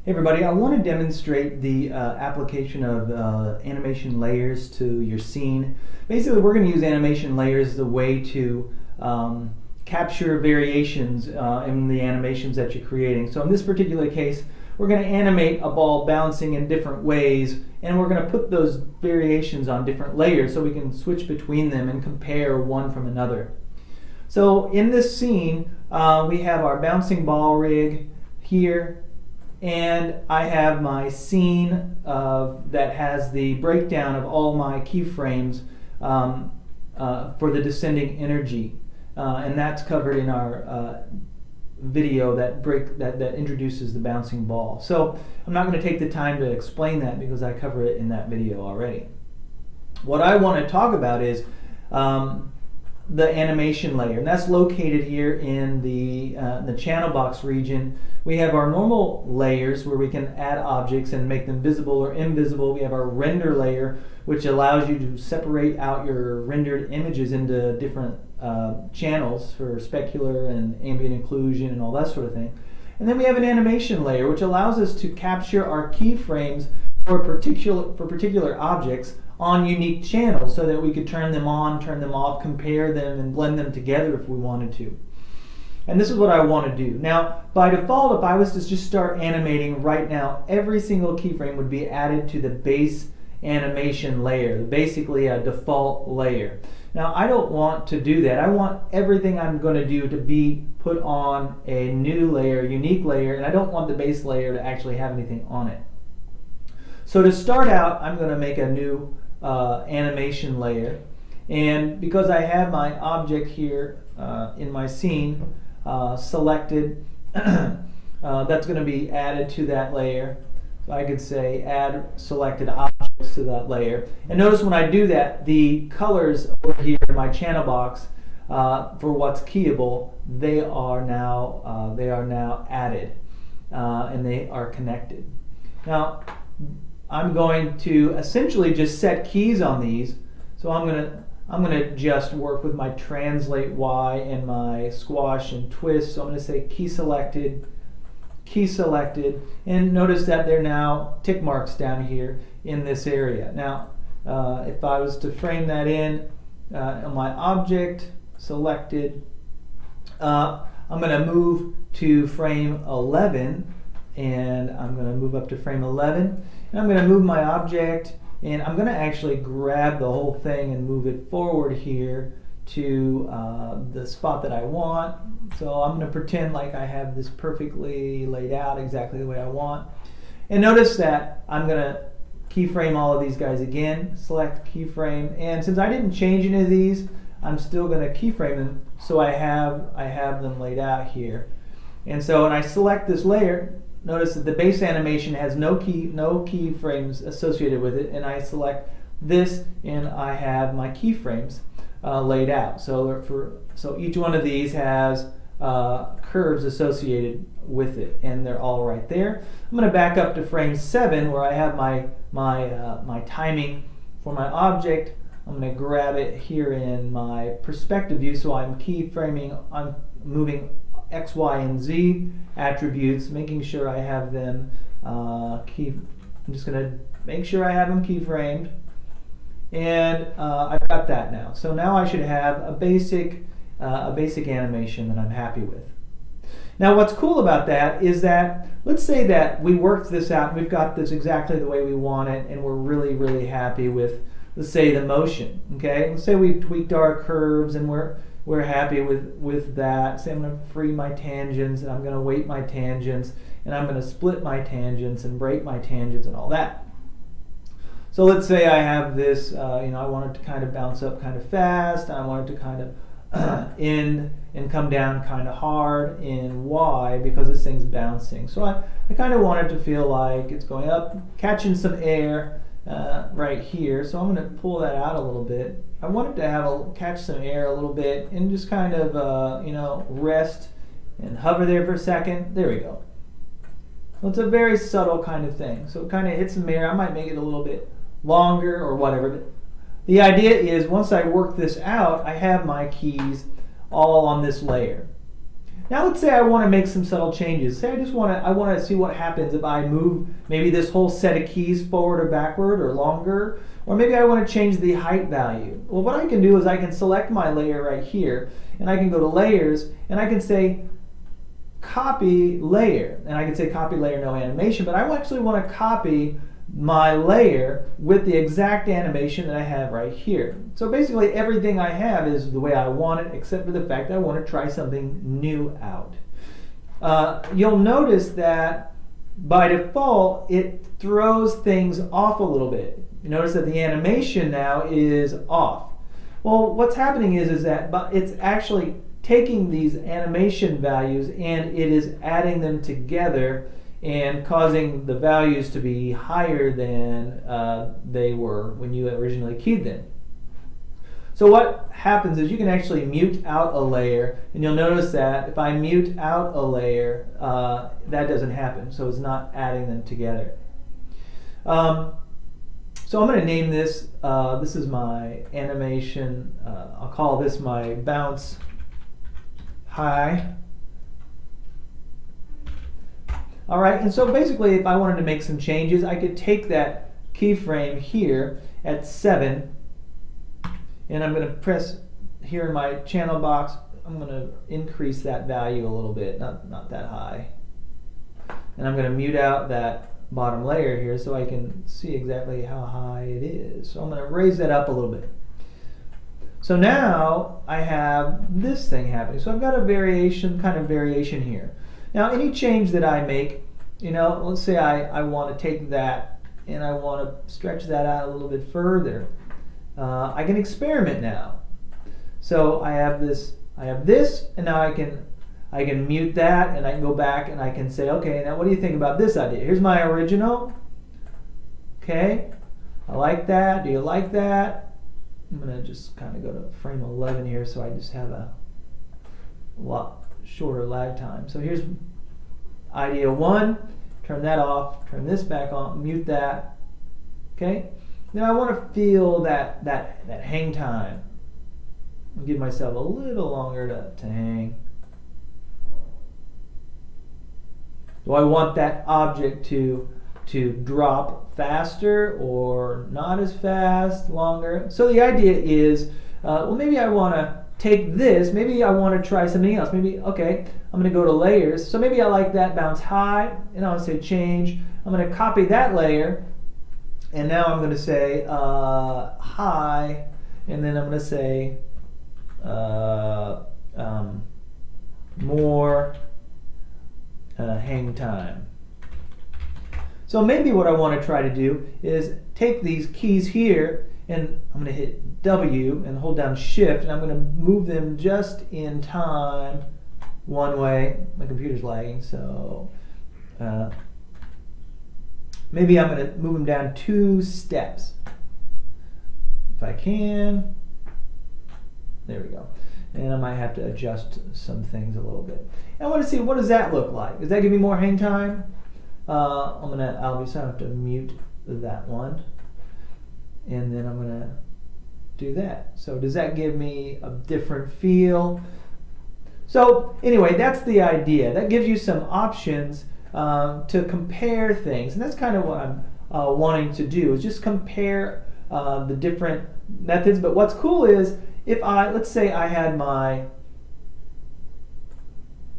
Hey everybody, I want to demonstrate the application of animation layers to your scene. Basically, we're going to use animation layers as a way to capture variations in the animations that you're creating. So in this particular case, we're going to animate a ball bouncing in different ways, and we're going to put those variations on different layers so we can switch between them and compare one from another. So in this scene, we have our bouncing ball rig here, and I have my scene that has the breakdown of all my keyframes for the descending energy, and that's covered in our video that introduces the bouncing ball. So I'm not going to take the time to explain that because I cover it in that video already. What I want to talk about is the animation layer, and that's located here in the channel box region. We have our normal layers where we can add objects and make them visible or invisible. We have our render layer, which allows you to separate out your rendered images into different channels for specular and ambient occlusion and all that sort of thing. And then we have an animation layer, which allows us to capture our keyframes for particular objects on unique channels so that we could turn them on, turn them off, compare them, and blend them together if we wanted to. And this is what I want to do. Now, by default, if I was to just start animating right now, every single keyframe would be added to the base animation layer, basically a default layer. Now, I don't want to do that. I want everything I'm going to do to be put on a new layer, unique layer, and I don't want the base layer to actually have anything on it. So to start out, I'm going to make a new animation layer, and because I have my object here in my scene selected, that's going to be added to that layer. So I could say add selected objects to that layer, and notice when I do that, the colors over here in my channel box for what's keyable, they are now added and they are connected. Now I'm going to essentially just set keys on these. So I'm gonna just work with my translate Y and my squash and twist. So I'm gonna say key selected, and notice that they're now tick marks down here in this area. Now, if I was to frame that in on my object selected, I'm gonna move to frame 11, and I'm gonna move up to frame 11. And I'm going to move my object, and I'm going to actually grab the whole thing and move it forward here to the spot that I want. So I'm going to pretend like I have this perfectly laid out exactly the way I want. And notice that I'm going to keyframe all of these guys again, select keyframe, and since I didn't change any of these, I'm still going to keyframe them so I have them laid out here. And so when I select this layer, notice that the base animation has no keyframes associated with it, and I select this and I have my keyframes laid out. So each one of these has curves associated with it, and they're all right there. I'm going to back up to frame 7 where I have my timing for my object. I'm going to grab it here in my perspective view, so I'm keyframing, I'm moving X, Y, and Z attributes, making sure I have them I'm just going to make sure I have them keyframed, and I've got that now. So now I should have a basic animation that I'm happy with. Now what's cool about that is that, let's say that we worked this out, we've got this exactly the way we want it, and we're really, really happy with, let's say, the motion. Okay, let's say we tweaked our curves and we're happy with that. Say I'm going to free my tangents, and I'm going to weight my tangents, and I'm going to split my tangents and break my tangents and all that. So let's say I have this, I want it to kind of bounce up kind of fast, and I want it to kind of end and come down kind of hard in Y because this thing's bouncing. So I kind of want it to feel like it's going up, catching some air right here. So I'm going to pull that out a little bit. I want it to catch some air a little bit and just kind of rest and hover there for a second. There we go. Well, it's a very subtle kind of thing. So it kind of hits some air. I might make it a little bit longer or whatever. But the idea is once I work this out, I have my keys all on this layer. Now let's say I want to make some subtle changes. Say I want to see what happens if I move maybe this whole set of keys forward or backward or longer, or maybe I want to change the height value. Well, what I can do is I can select my layer right here, and I can go to layers, and I can say copy layer, and I can say copy layer no animation, but I actually want to copy my layer with the exact animation that I have right here. So basically everything I have is the way I want it, except for the fact that I want to try something new out. You'll notice that by default it throws things off a little bit. You notice that the animation now is off. Well, what's happening is that it's actually taking these animation values and it is adding them together and causing the values to be higher than they were when you originally keyed them. So what happens is you can actually mute out a layer, and you'll notice that if I mute out a layer, that doesn't happen, so it's not adding them together. So I'm going to name this, this is my animation, I'll call this my bounce high. All right, and so basically if I wanted to make some changes, I could take that keyframe here at 7, and I'm going to press here in my channel box, I'm going to increase that value a little bit, not that high. And I'm going to mute out that bottom layer here so I can see exactly how high it is. So I'm going to raise that up a little bit. So now I have this thing happening. So I've got a kind of variation here. Now any change that I make, let's say I want to take that and I want to stretch that out a little bit further. I can experiment now. So I have this, and now I can mute that, and I can go back and I can say, okay, now what do you think about this idea? Here's my original. Okay, I like that. Do you like that? I'm going to just kind of go to frame 11 here so I just have a lot shorter lag time. So here's idea 1, turn that off, turn this back on, mute that. Okay, now I want to feel that hang time. I'll give myself a little longer to hang. Do I want that object to drop faster or not as fast, longer? So the idea is, well, maybe I want to take this, maybe I want to try something else. Maybe, okay, I'm going to go to layers. So maybe I like that bounce high, and I want to say change. I'm going to copy that layer, and now I'm going to say high, and then I'm going to say more hang time. So maybe what I want to try to do is take these keys here, and I'm going to hit W and hold down Shift, and I'm going to move them just in time one way. My computer's lagging, so maybe I'm going to move them down 2 steps. If I can. There we go. And I might have to adjust some things a little bit. And I want to see, what does that look like? Does that give me more hang time? I'll have to mute that one. And then I'm going to do that. So does that give me a different feel? So anyway, that's the idea. That gives you some options to compare things. And that's kind of what I'm wanting to do, is just compare the different methods. But what's cool is, if let's say I had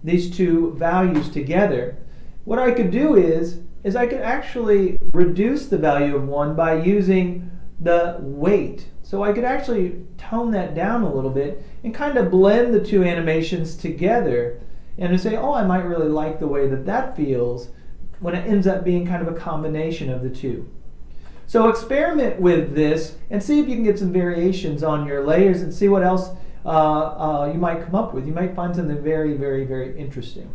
these 2 values together, what I could do is I could actually reduce the value of one by using the weight. So I could actually tone that down a little bit and kind of blend the 2 animations together and to say, oh, I might really like the way that feels, when it ends up being kind of a combination of the 2. So experiment with this and see if you can get some variations on your layers and see what else you might come up with. You might find something very, very, very interesting.